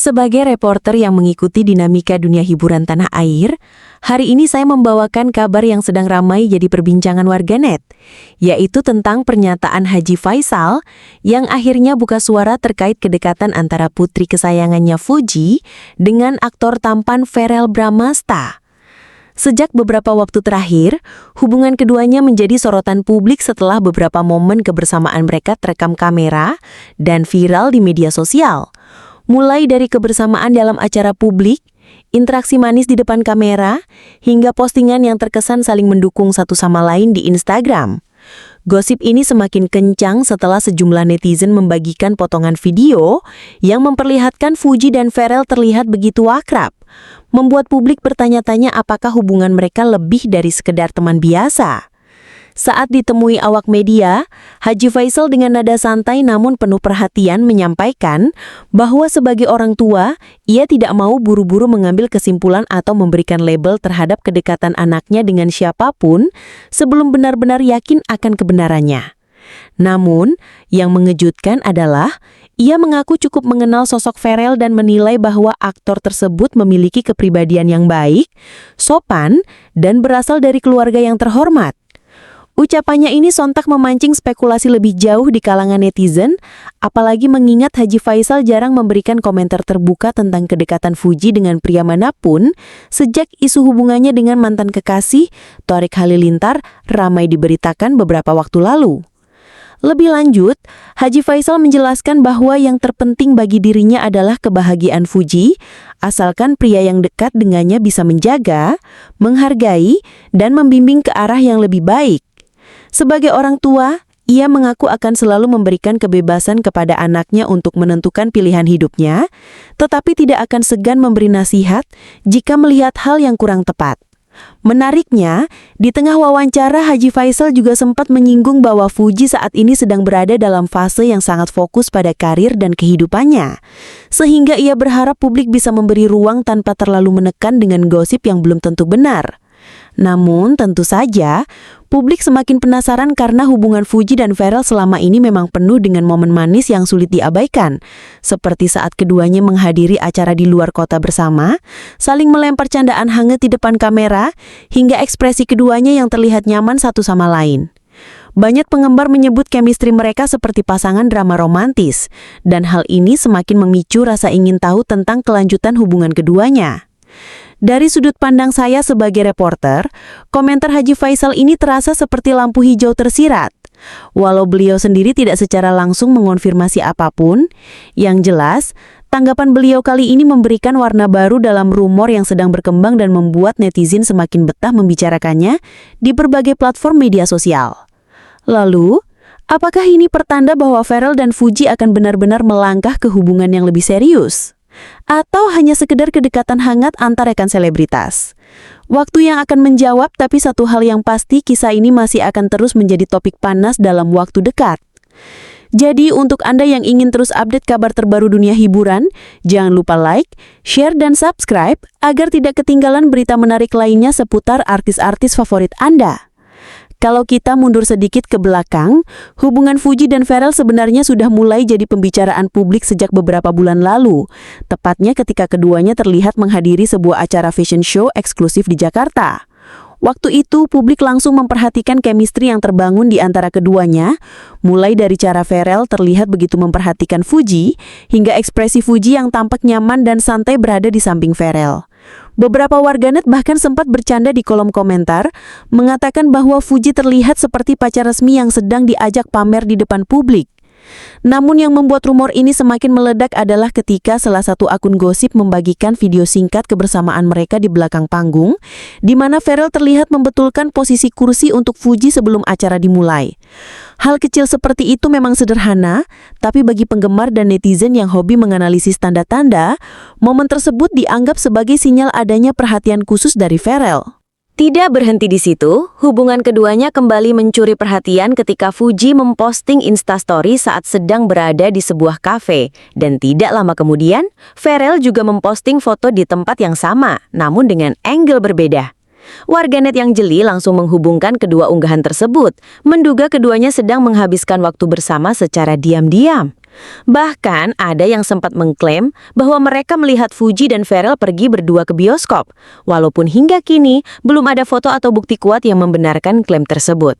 Sebagai reporter yang mengikuti dinamika dunia hiburan tanah air, hari ini saya membawakan kabar yang sedang ramai jadi perbincangan warganet, yaitu tentang pernyataan Haji Faisal yang akhirnya buka suara terkait kedekatan antara putri kesayangannya Fuji dengan aktor tampan Verrell Bramasta. Sejak beberapa waktu terakhir, hubungan keduanya menjadi sorotan publik setelah beberapa momen kebersamaan mereka terekam kamera dan viral di media sosial. Mulai dari kebersamaan dalam acara publik, interaksi manis di depan kamera, hingga postingan yang terkesan saling mendukung satu sama lain di Instagram. Gosip ini semakin kencang setelah sejumlah netizen membagikan potongan video yang memperlihatkan Fuji dan Verrell terlihat begitu akrab, membuat publik bertanya-tanya apakah hubungan mereka lebih dari sekedar teman biasa. Saat ditemui awak media, Haji Faisal dengan nada santai namun penuh perhatian menyampaikan bahwa sebagai orang tua, ia tidak mau buru-buru mengambil kesimpulan atau memberikan label terhadap kedekatan anaknya dengan siapapun sebelum benar-benar yakin akan kebenarannya. Namun, yang mengejutkan adalah ia mengaku cukup mengenal sosok Verrell dan menilai bahwa aktor tersebut memiliki kepribadian yang baik, sopan, dan berasal dari keluarga yang terhormat. Ucapannya ini sontak memancing spekulasi lebih jauh di kalangan netizen, apalagi mengingat Haji Faisal jarang memberikan komentar terbuka tentang kedekatan Fuji dengan pria manapun sejak isu hubungannya dengan mantan kekasih, Thorik Halilintar, ramai diberitakan beberapa waktu lalu. Lebih lanjut, Haji Faisal menjelaskan bahwa yang terpenting bagi dirinya adalah kebahagiaan Fuji, asalkan pria yang dekat dengannya bisa menjaga, menghargai, dan membimbing ke arah yang lebih baik. Sebagai orang tua, ia mengaku akan selalu memberikan kebebasan kepada anaknya untuk menentukan pilihan hidupnya, tetapi tidak akan segan memberi nasihat jika melihat hal yang kurang tepat. Menariknya, di tengah wawancara Haji Faisal juga sempat menyinggung bahwa Fuji saat ini sedang berada dalam fase yang sangat fokus pada karir dan kehidupannya, sehingga ia berharap publik bisa memberi ruang tanpa terlalu menekan dengan gosip yang belum tentu benar. Namun, tentu saja, publik semakin penasaran karena hubungan Fuji dan Verrell selama ini memang penuh dengan momen manis yang sulit diabaikan, seperti saat keduanya menghadiri acara di luar kota bersama, saling melempar candaan hangat di depan kamera, hingga ekspresi keduanya yang terlihat nyaman satu sama lain. Banyak penggemar menyebut chemistry mereka seperti pasangan drama romantis, dan hal ini semakin memicu rasa ingin tahu tentang kelanjutan hubungan keduanya. Dari sudut pandang saya sebagai reporter, komentar Haji Faisal ini terasa seperti lampu hijau tersirat. Walau beliau sendiri tidak secara langsung mengonfirmasi apapun, yang jelas, tanggapan beliau kali ini memberikan warna baru dalam rumor yang sedang berkembang dan membuat netizen semakin betah membicarakannya di berbagai platform media sosial. Lalu, apakah ini pertanda bahwa Verrell dan Fuji akan benar-benar melangkah ke hubungan yang lebih serius? Atau hanya sekedar kedekatan hangat antar rekan selebritas? Waktu yang akan menjawab, tapi satu hal yang pasti, kisah ini masih akan terus menjadi topik panas dalam waktu dekat. Jadi untuk Anda yang ingin terus update kabar terbaru dunia hiburan, jangan lupa like, share, dan subscribe agar tidak ketinggalan berita menarik lainnya seputar artis-artis favorit Anda. Kalau kita mundur sedikit ke belakang, hubungan Fuji dan Verrell sebenarnya sudah mulai jadi pembicaraan publik sejak beberapa bulan lalu, tepatnya ketika keduanya terlihat menghadiri sebuah acara fashion show eksklusif di Jakarta. Waktu itu, publik langsung memperhatikan chemistry yang terbangun di antara keduanya, mulai dari cara Verrell terlihat begitu memperhatikan Fuji, hingga ekspresi Fuji yang tampak nyaman dan santai berada di samping Verrell. Beberapa warganet bahkan sempat bercanda di kolom komentar, mengatakan bahwa Fuji terlihat seperti pacar resmi yang sedang diajak pamer di depan publik. Namun yang membuat rumor ini semakin meledak adalah ketika salah satu akun gosip membagikan video singkat kebersamaan mereka di belakang panggung, di mana Verrell terlihat membetulkan posisi kursi untuk Fuji sebelum acara dimulai. Hal kecil seperti itu memang sederhana, tapi bagi penggemar dan netizen yang hobi menganalisis tanda-tanda, momen tersebut dianggap sebagai sinyal adanya perhatian khusus dari Verrell. Tidak berhenti di situ, hubungan keduanya kembali mencuri perhatian ketika Fuji memposting Instastory saat sedang berada di sebuah kafe. Dan tidak lama kemudian, Verrell juga memposting foto di tempat yang sama, namun dengan angle berbeda. Warganet yang jeli langsung menghubungkan kedua unggahan tersebut, menduga keduanya sedang menghabiskan waktu bersama secara diam-diam. Bahkan ada yang sempat mengklaim bahwa mereka melihat Fuji dan Pharrell pergi berdua ke bioskop, walaupun hingga kini belum ada foto atau bukti kuat yang membenarkan klaim tersebut.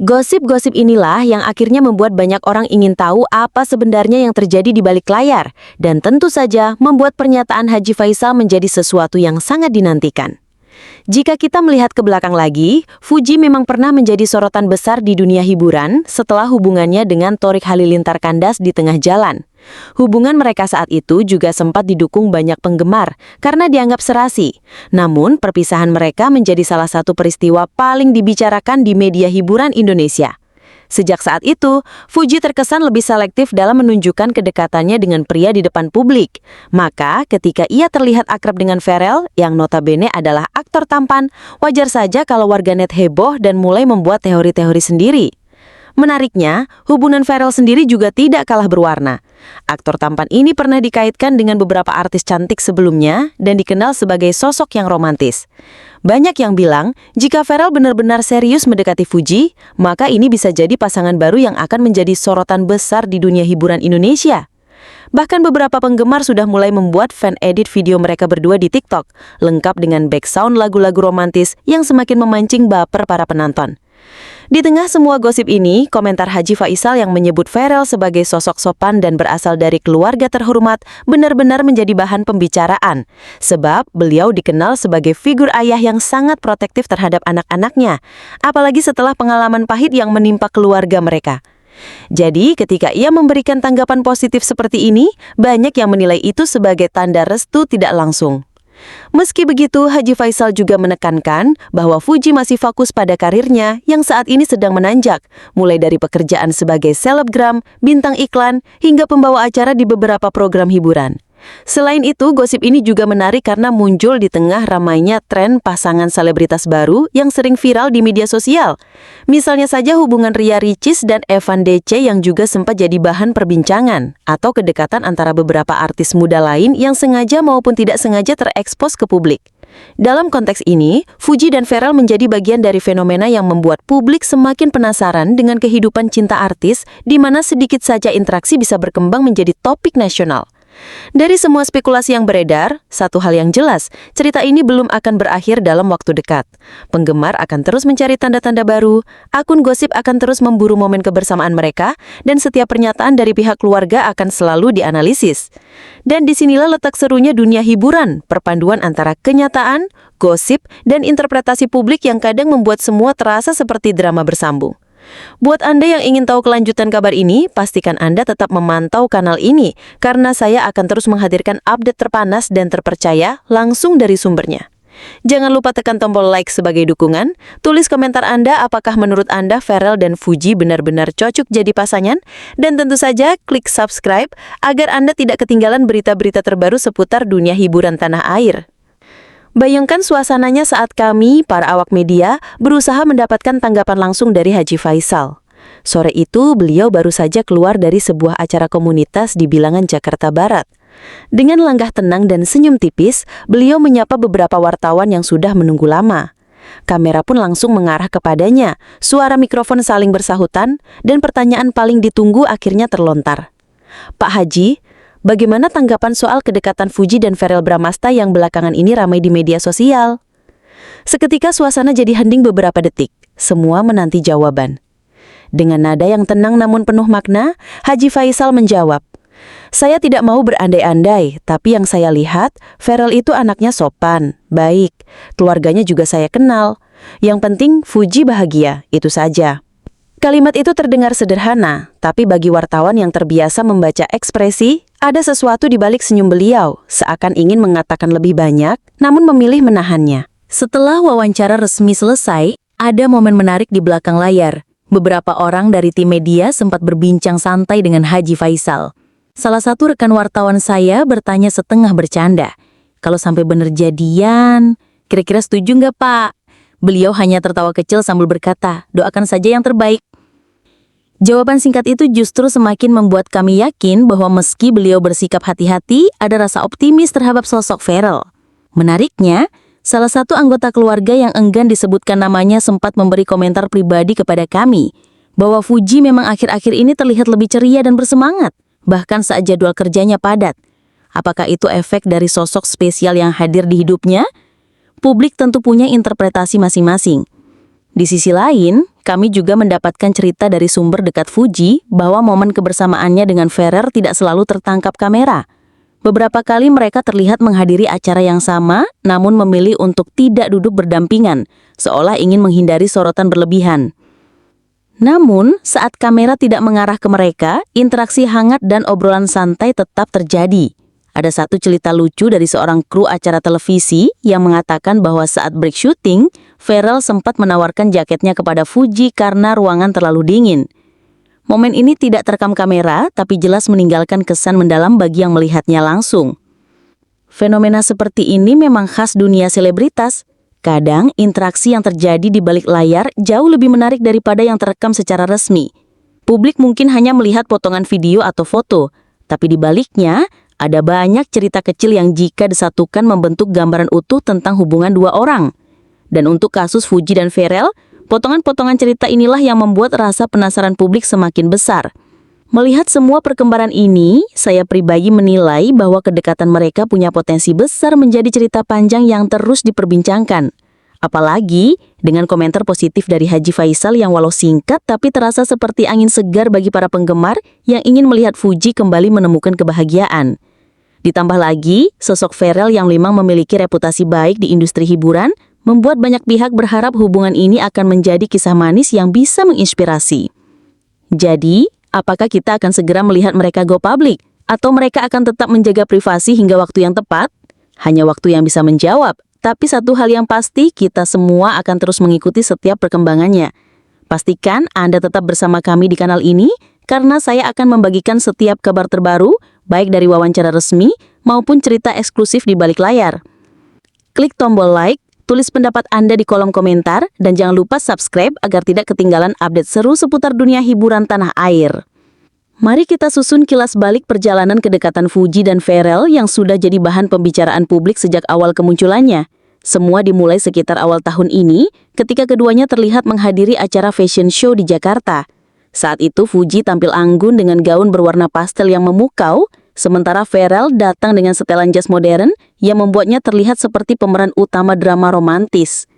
Gosip-gosip inilah yang akhirnya membuat banyak orang ingin tahu apa sebenarnya yang terjadi di balik layar, dan tentu saja membuat pernyataan Haji Faisal menjadi sesuatu yang sangat dinantikan. Jika kita melihat ke belakang lagi, Fuji memang pernah menjadi sorotan besar di dunia hiburan setelah hubungannya dengan Thorik Halilintar kandas di tengah jalan. Hubungan mereka saat itu juga sempat didukung banyak penggemar karena dianggap serasi. Namun, perpisahan mereka menjadi salah satu peristiwa paling dibicarakan di media hiburan Indonesia. Sejak saat itu, Fuji terkesan lebih selektif dalam menunjukkan kedekatannya dengan pria di depan publik. Maka, ketika ia terlihat akrab dengan Pharrell, yang notabene adalah aktor tampan, wajar saja kalau warganet heboh dan mulai membuat teori-teori sendiri. Menariknya, hubungan Pharrell sendiri juga tidak kalah berwarna. Aktor tampan ini pernah dikaitkan dengan beberapa artis cantik sebelumnya dan dikenal sebagai sosok yang romantis. Banyak yang bilang, jika Pharrell benar-benar serius mendekati Fuji, maka ini bisa jadi pasangan baru yang akan menjadi sorotan besar di dunia hiburan Indonesia. Bahkan beberapa penggemar sudah mulai membuat fan edit video mereka berdua di TikTok, lengkap dengan background lagu-lagu romantis yang semakin memancing baper para penonton. Di tengah semua gosip ini, komentar Haji Faisal yang menyebut Pharrell sebagai sosok sopan dan berasal dari keluarga terhormat benar-benar menjadi bahan pembicaraan. Sebab beliau dikenal sebagai figur ayah yang sangat protektif terhadap anak-anaknya, apalagi setelah pengalaman pahit yang menimpa keluarga mereka. Jadi, ketika ia memberikan tanggapan positif seperti ini, banyak yang menilai itu sebagai tanda restu tidak langsung. Meski begitu, Haji Faisal juga menekankan bahwa Fuji masih fokus pada karirnya yang saat ini sedang menanjak, mulai dari pekerjaan sebagai selebgram, bintang iklan, hingga pembawa acara di beberapa program hiburan. Selain itu, gosip ini juga menarik karena muncul di tengah ramainya tren pasangan selebritas baru yang sering viral di media sosial. Misalnya saja hubungan Ria Ricis dan Evan DC yang juga sempat jadi bahan perbincangan, atau kedekatan antara beberapa artis muda lain yang sengaja maupun tidak sengaja terekspos ke publik. Dalam konteks ini, Fuji dan Pharrell menjadi bagian dari fenomena yang membuat publik semakin penasaran dengan kehidupan cinta artis, di mana sedikit saja interaksi bisa berkembang menjadi topik nasional. Dari semua spekulasi yang beredar, satu hal yang jelas, cerita ini belum akan berakhir dalam waktu dekat. Penggemar akan terus mencari tanda-tanda baru, akun gosip akan terus memburu momen kebersamaan mereka, dan setiap pernyataan dari pihak keluarga akan selalu dianalisis. Dan disinilah letak serunya dunia hiburan, perpaduan antara kenyataan, gosip, dan interpretasi publik yang kadang membuat semua terasa seperti drama bersambung. Buat Anda yang ingin tahu kelanjutan kabar ini, pastikan Anda tetap memantau kanal ini, karena saya akan terus menghadirkan update terpanas dan terpercaya langsung dari sumbernya. Jangan lupa tekan tombol like sebagai dukungan, tulis komentar Anda apakah menurut Anda Pharrell dan Fuji benar-benar cocok jadi pasangan, dan tentu saja klik subscribe agar Anda tidak ketinggalan berita-berita terbaru seputar dunia hiburan tanah air. Bayangkan suasananya saat kami, para awak media, berusaha mendapatkan tanggapan langsung dari Haji Faisal. Sore itu, beliau baru saja keluar dari sebuah acara komunitas di Bilangan, Jakarta Barat. Dengan langkah tenang dan senyum tipis, beliau menyapa beberapa wartawan yang sudah menunggu lama. Kamera pun langsung mengarah kepadanya, suara mikrofon saling bersahutan, dan pertanyaan paling ditunggu akhirnya terlontar. Pak Haji, bagaimana tanggapan soal kedekatan Fuji dan Pharrell Bramasta yang belakangan ini ramai di media sosial? Seketika suasana jadi hening beberapa detik. Semua menanti jawaban. Dengan nada yang tenang namun penuh makna, Haji Faisal menjawab, "Saya tidak mau berandai-andai, tapi yang saya lihat, Pharrell itu anaknya sopan, baik. Keluarganya juga saya kenal. Yang penting Fuji bahagia, itu saja." Kalimat itu terdengar sederhana, tapi bagi wartawan yang terbiasa membaca ekspresi, ada sesuatu di balik senyum beliau, seakan ingin mengatakan lebih banyak, namun memilih menahannya. Setelah wawancara resmi selesai, ada momen menarik di belakang layar. Beberapa orang dari tim media sempat berbincang santai dengan Haji Faisal. Salah satu rekan wartawan saya bertanya setengah bercanda, "Kalau sampai bener jadian, kira-kira setuju nggak, Pak?" Beliau hanya tertawa kecil sambil berkata, "Doakan saja yang terbaik." Jawaban singkat itu justru semakin membuat kami yakin bahwa meski beliau bersikap hati-hati, ada rasa optimis terhadap sosok Pharrell. Menariknya, salah satu anggota keluarga yang enggan disebutkan namanya sempat memberi komentar pribadi kepada kami, bahwa Fuji memang akhir-akhir ini terlihat lebih ceria dan bersemangat. bahkan saat jadwal kerjanya padat. Apakah itu efek dari sosok spesial yang hadir di hidupnya? Publik tentu punya interpretasi masing-masing. Di sisi lain, kami juga mendapatkan cerita dari sumber dekat Fuji bahwa momen kebersamaannya dengan Ferrer tidak selalu tertangkap kamera. Beberapa kali mereka terlihat menghadiri acara yang sama, namun memilih untuk tidak duduk berdampingan, seolah ingin menghindari sorotan berlebihan. Namun, saat kamera tidak mengarah ke mereka, interaksi hangat dan obrolan santai tetap terjadi. Ada satu cerita lucu dari seorang kru acara televisi yang mengatakan bahwa saat break syuting, Ferrell sempat menawarkan jaketnya kepada Fuji karena ruangan terlalu dingin. Momen ini tidak terekam kamera, tapi jelas meninggalkan kesan mendalam bagi yang melihatnya langsung. Fenomena seperti ini memang khas dunia selebritas. Kadang, interaksi yang terjadi di balik layar jauh lebih menarik daripada yang terekam secara resmi. Publik mungkin hanya melihat potongan video atau foto, tapi di baliknya, ada banyak cerita kecil yang jika disatukan membentuk gambaran utuh tentang hubungan dua orang. Dan untuk kasus Fuji dan Ferrell, potongan-potongan cerita inilah yang membuat rasa penasaran publik semakin besar. Melihat semua perkembangan ini, saya pribadi menilai bahwa kedekatan mereka punya potensi besar menjadi cerita panjang yang terus diperbincangkan. Apalagi dengan komentar positif dari Haji Faisal yang walau singkat tapi terasa seperti angin segar bagi para penggemar yang ingin melihat Fuji kembali menemukan kebahagiaan. Ditambah lagi, sosok Ferrell yang memang memiliki reputasi baik di industri hiburan, membuat banyak pihak berharap hubungan ini akan menjadi kisah manis yang bisa menginspirasi. Jadi, apakah kita akan segera melihat mereka go public? Atau mereka akan tetap menjaga privasi hingga waktu yang tepat? Hanya waktu yang bisa menjawab, tapi satu hal yang pasti, kita semua akan terus mengikuti setiap perkembangannya. Pastikan Anda tetap bersama kami di kanal ini, karena saya akan membagikan setiap kabar terbaru, baik dari wawancara resmi maupun cerita eksklusif di balik layar. Klik tombol like, tulis pendapat Anda di kolom komentar, dan jangan lupa subscribe agar tidak ketinggalan update seru seputar dunia hiburan tanah air. Mari kita susun kilas balik perjalanan kedekatan Fuji dan Ferrell yang sudah jadi bahan pembicaraan publik sejak awal kemunculannya. Semua dimulai sekitar awal tahun ini, ketika keduanya terlihat menghadiri acara fashion show di Jakarta. Saat itu Fuji tampil anggun dengan gaun berwarna pastel yang memukau, sementara Ferrell datang dengan setelan jas modern yang membuatnya terlihat seperti pemeran utama drama romantis.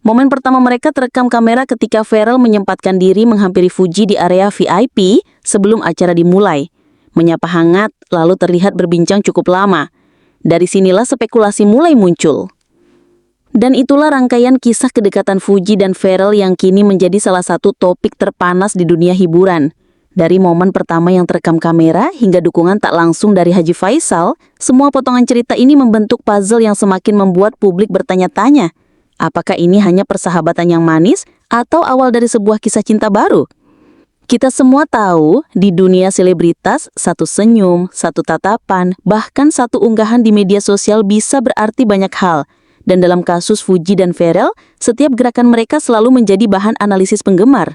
Momen pertama mereka terekam kamera ketika Ferrell menyempatkan diri menghampiri Fuji di area VIP sebelum acara dimulai. Menyapa hangat, lalu terlihat berbincang cukup lama. Dari sinilah spekulasi mulai muncul. Dan itulah rangkaian kisah kedekatan Fuji dan Ferrell yang kini menjadi salah satu topik terpanas di dunia hiburan. Dari momen pertama yang terekam kamera hingga dukungan tak langsung dari Haji Faisal, semua potongan cerita ini membentuk puzzle yang semakin membuat publik bertanya-tanya. Apakah ini hanya persahabatan yang manis atau awal dari sebuah kisah cinta baru? Kita semua tahu, di dunia selebritas, satu senyum, satu tatapan, bahkan satu unggahan di media sosial bisa berarti banyak hal. Dan dalam kasus Fuji dan Ferrell, setiap gerakan mereka selalu menjadi bahan analisis penggemar.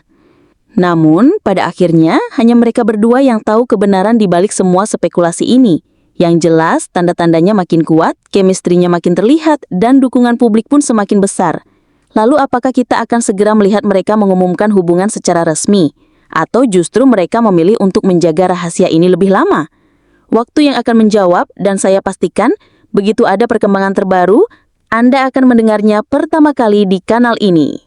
Namun, pada akhirnya, hanya mereka berdua yang tahu kebenaran di balik semua spekulasi ini. Yang jelas, tanda-tandanya makin kuat, chemistry-nya makin terlihat, dan dukungan publik pun semakin besar. Lalu apakah kita akan segera melihat mereka mengumumkan hubungan secara resmi? Atau justru mereka memilih untuk menjaga rahasia ini lebih lama? Waktu yang akan menjawab, dan saya pastikan, begitu ada perkembangan terbaru, Anda akan mendengarnya pertama kali di kanal ini.